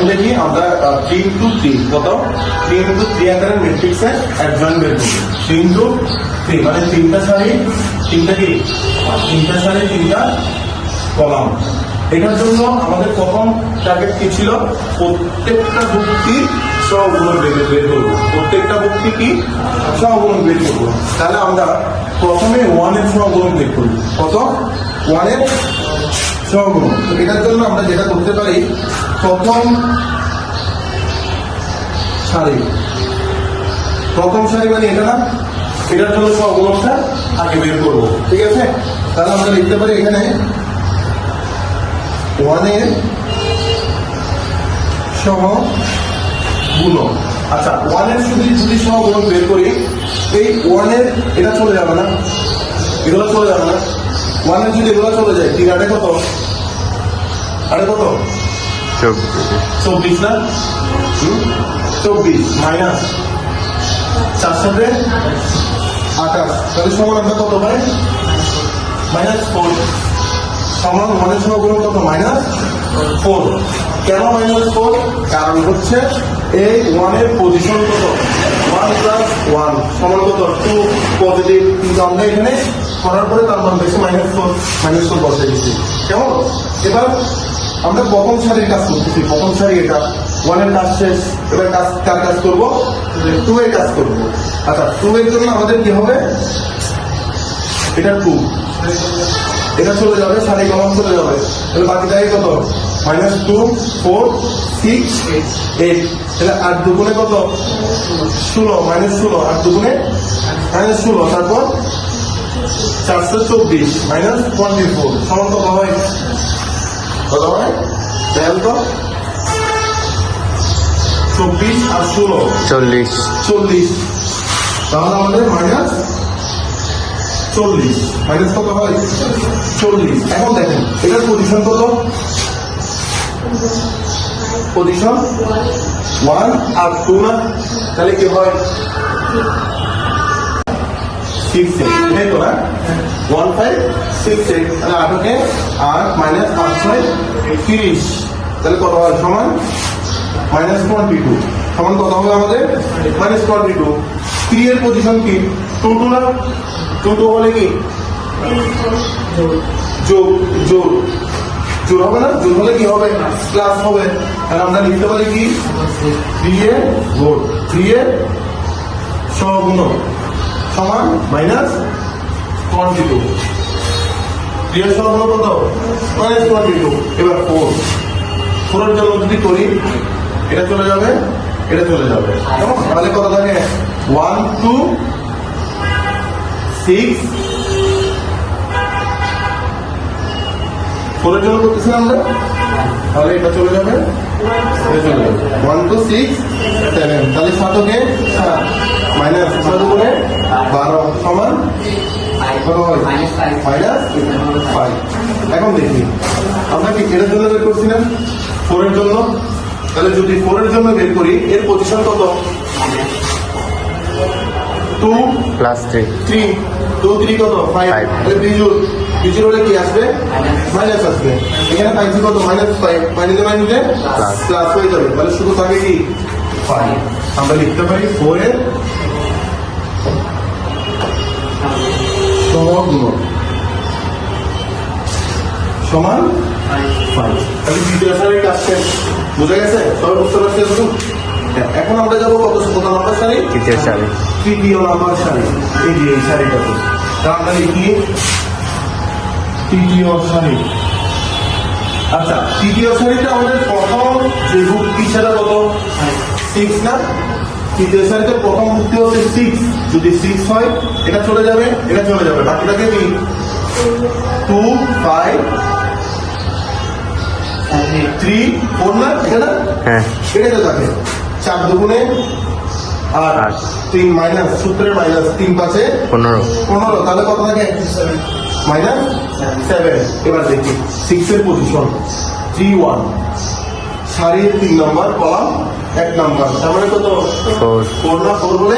এখন দেখি আমরা 3 into 3 কত 3 into 3 আকারের ম্যাট্রিক্সে অ্যাডজয়েন্ট বের করব 3 into 3 মানে তিনটা সারি তিনটা কি তিনটা সারি তিনটা কলাম। এটার জন্য আমাদের প্রথম টার্গেট কি ছিল প্রত্যেকটা যুক্তি সহগুণক বের করবো প্রত্যেকটা যুক্তি কি সহগুণক বের করবো। তাহলে আমরা প্রথমে 1 এর সহগুণক বের করবো কত 1 এর সহগুণক। এটার জন্য আমরা যেটা করতে পারি প্রথম সারি মানে এটা না এটার জন্য সহগুণকটা আগে বের করবো ঠিক আছে। তাহলে আমরা লিখতে পারি এখানে 1 এর সহগুণক। আচ্ছা 1 এর যদি সহগুণক বের করি এই 1 এর এটা চলে যাবে না এগুলো চলে যাবে না 1 এর যদি এগুলো চলে যায় 3 আড়ে কত 24 না 24 মাইনাস 4 সাথে 28 তাহলে সমান আমরা কত পাই -4 সমান 1 এর সহগুণক কত -4। কেন -4? কারণ হচ্ছে এই 1 এর পজিশন কত 1 + 1 সমান কত 2 পজিটিভ, কিন্তু আমরা এখানে করার পরে তার মান বেশি -4 বসে দিচ্ছি কেমন। এবার আমরা প্রথম সারির কাজ করতেছি প্রথম সারি এটা 1 এর কাজ শেষ। এবার কার কাজ করবো 2 এর কাজ করবো। আচ্ছা 2 এর জন্য আমাদের কি হবে এটা 2 এটা চলে যাবে সারি কলম চলে যাবে তাহলে বাকি থাকে কত -2 4 6 8 তাহলে 8 দুগুণে কত 16 -16 8 দুগুণে -16 তারপর 424 -24 সমান কত হয় দেখেন তো 24 আর 16 40 তাহলে আমাদের -40 মাইনাস কত হয় 40। এখন দেখেন এটার পজিশন কত পজিশন 1 আর 2 না তাহলে কি হয় 6 এই তো না 1 5 6 8 তাহলে 8 কে 8 -8 6 30 তাহলে কত হয় সমান -22 সমান কত হবে আমাদের -22। 3 এর পজিশন কি 2 না 2 হলে কি যোগ হবে না যোগ হলে কি হবে প্লাস হবে। তাহলে আমরা লিখতে পারি কি 3 এর যোগ 3 এর সহগুণক সমান -22 3 এর সহগুণক কত -22। এবার 4 এর জন্য যদি করি এটা চলে যাবে তাহলে কত থাকে 1 2 6 4 এর জন্য করতেছিলাম আমরা তাহলে এটা চলে যাবে 1 2 6 7 তাহলে 7 কে 7 মাইনাস 7 করে 12 সমান কত হয় -5। এখন দেখি আমরা কি এর জন্য বের করছিলাম 4 এর জন্য। তাহলে যদি 4 এর জন্য বের করি এর পজিশন কত 2 + 3 2 3 কত 5 তাহলে বিজোড় হলে কি আসবে মাইনাস আসবে। এখানে পাইছি কত -5 মাইনাসে প্লাস হয়ে যাবে তাহলে শুধু থাকে কি 5। আমরা লিখতে পারি 4 এর সহগুণক সমান 5। তাহলে দ্বিতীয় সারির কাজ শেষ বুঝে গেছে সবাই বুঝতে পারছেন। এখন আমরা যাবো কত নাম্বার সারি তৃতীয় নাম্বার সারি এই সারিটাতে আমরা লিখি তৃতীয় সারি। আচ্ছা তৃতীয় সারিতে আমাদের প্রথম যে যুক্তি সেটা কত 6 না তৃতীয় সারিতে প্রথম যুক্তি হচ্ছে 6 যদি 6 হয় এটা চলে যাবে বাকিটাকে কি 2 5 3 4 না এটা এটা তো থাকে 4 দুগুণে 8 3 মাইনাস সূত্রের মাইনাস 3 5 15 তাহলে কত থাকে -7। এবার দেখি 6 এর পজিশন 3 1 সারির 3 নম্বর কলাম 1 নম্বর তার মানে কত 4 না 4 বলে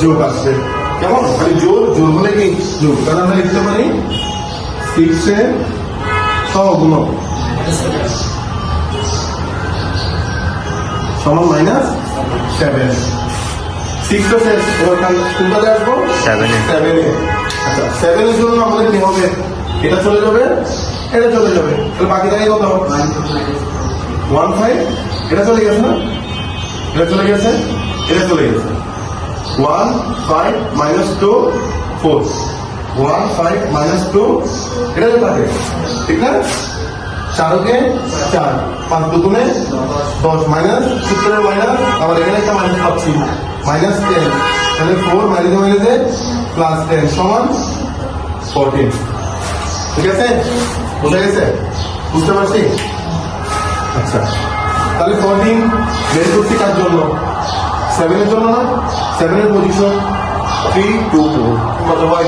যোগ আসবে কেমন মানে যোগ হলে কি যোগ। তাহলে আমরা লিখতে পারি 6 এর সহগুণক সমান মাইনাস 7। 6 তো শেষ, এবার কোনটাতে আসবো? 7 এ। 7 এ। আচ্ছা 7 এর জন্য আমাদের কি হবে? এটা চলে যাবে, এটা চলে যাবে, তাহলে বাকি থাকে কত? 1 5। এটা চলে গেছে না, এটা চলে গেছে, এটা চলে গেছে। 1 5 minus 2 4। 1 5 minus 2 এটা তো থাকে, ঠিক না? 4 কে 4, 5 দুগুণে 10 মাইনাস সূত্রের মাইনাস, আবার এখানে একটা মাইনাস পাচ্ছি মাইনাস 10, তাহলে 4 মাইনাস মাইনাসে প্লাস 10 সমান 14। ঠিক আছে, বুঝা গেছে? বুঝতে পারছি? আচ্ছা তাহলে 14 বের করছি কার জন্য? 7 এর জন্য না? 7 এর পজিশন 3 2 4 কত হয়?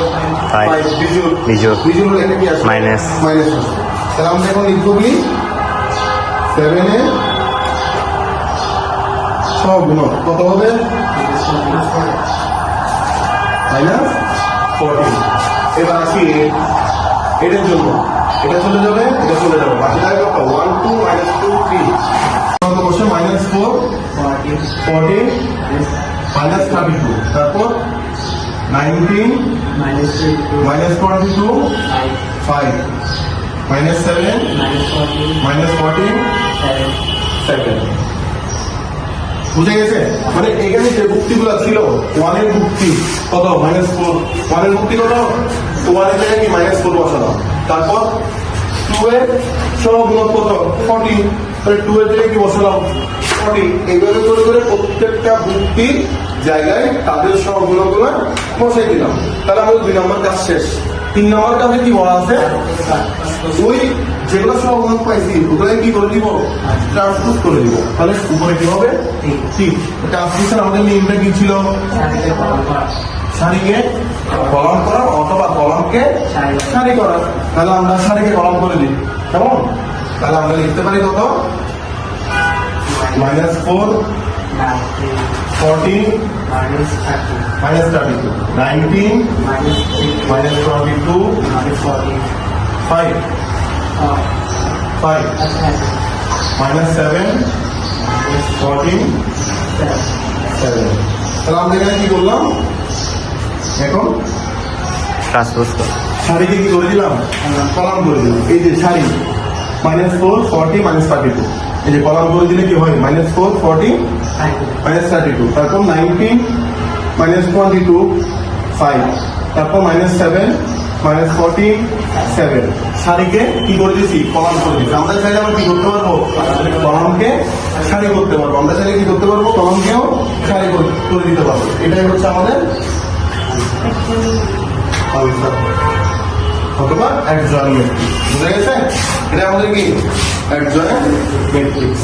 5। বিজুর বিজোড়। বিজুর হলে এটা কি আসবে? মাইনাস। মাইনাস আসবে। তাহলে আমরা এখন লিখবো কি? 7 এ সহগুণক কত হবে? মাইনাস 14। এবার আসি এটার জন্য, এটা চলে যাবে, এটা চলে যাবে, বাকি থাকে কত? 1 2 minus 2 3 কত বসে? মাইনাস 4 14 মাইনাস 32, তারপর 19 মাইনাস 22 5 মাইনাস 7 মাইনাস 14 7। বুঝে গেছে? মানে এখানে যে ভুক্তিগুলো ছিল, 1 এর ভুক্তি কত? মাইনাস 4। 1 এর ভুক্তি কত? তো 1 এর জায়গায় কি মাইনাস 4 বসালাম, তারপর 2 এর সহগুণক কত? 40, তাহলে 2 এর জায়গায় কি বসালাম? 40। এইভাবে করে করে প্রত্যেকটা ভুক্তির জায়গায় তাদের সহগুণকগুলো বসাই দিলাম। তাহলে আমাদের 2 নম্বর কাজ শেষ। 3 নম্বর কাজে কি বলা আছে? ওই যেগুলো সহগুণক পাইছি ওগুলো কি করে দিব? ট্রান্সপোজ করে দিব। তাহলে উপরে কি হবে? ঠিক। ট্রান্সপোজিশন আমাদের নিয়মটা কি ছিল? সারিকে কলাম করা অথবা কলামকে সারি করা। তাহলে আমরা সারিকে কলাম করে দিই, কেমন? তাহলে আমরা লিখতে পারি কত? Minus 4 40 minus 32 19 minus 22 5 5 minus 7 14 7। তাহলে আমরা এখানে কি করলাম? এখন ট্রান্সপোজ করো। সারিকে কি করে দিলাম? কলাম করে দিলাম। এই যে সারি মাইনাস 4 40 মাইনাস 32, এই যে কলাম করে দিলে কি হয়? মাইনাস 4 40 মাইনাস 32, তারপর 19 মাইনাস 22 5, তারপর মাইনাস 7 মাইনাস 40 7। সারিকে কি করে দিয়েছি? কলাম করে দিয়েছি। আমরা চাইলে আমরা কি করতে পারবো? কলামকে সারি করতে পারবো। আমরা চাইলে কি করতে পারবো? কলামকেও সারি করে দিতে পারবো। এটাই হচ্ছে আমাদের অথবা অ্যাডজয়েন্ট ম্যাট্রিক্স। বুঝা গেছে? এটা আমাদের কি? Adjoint matrix.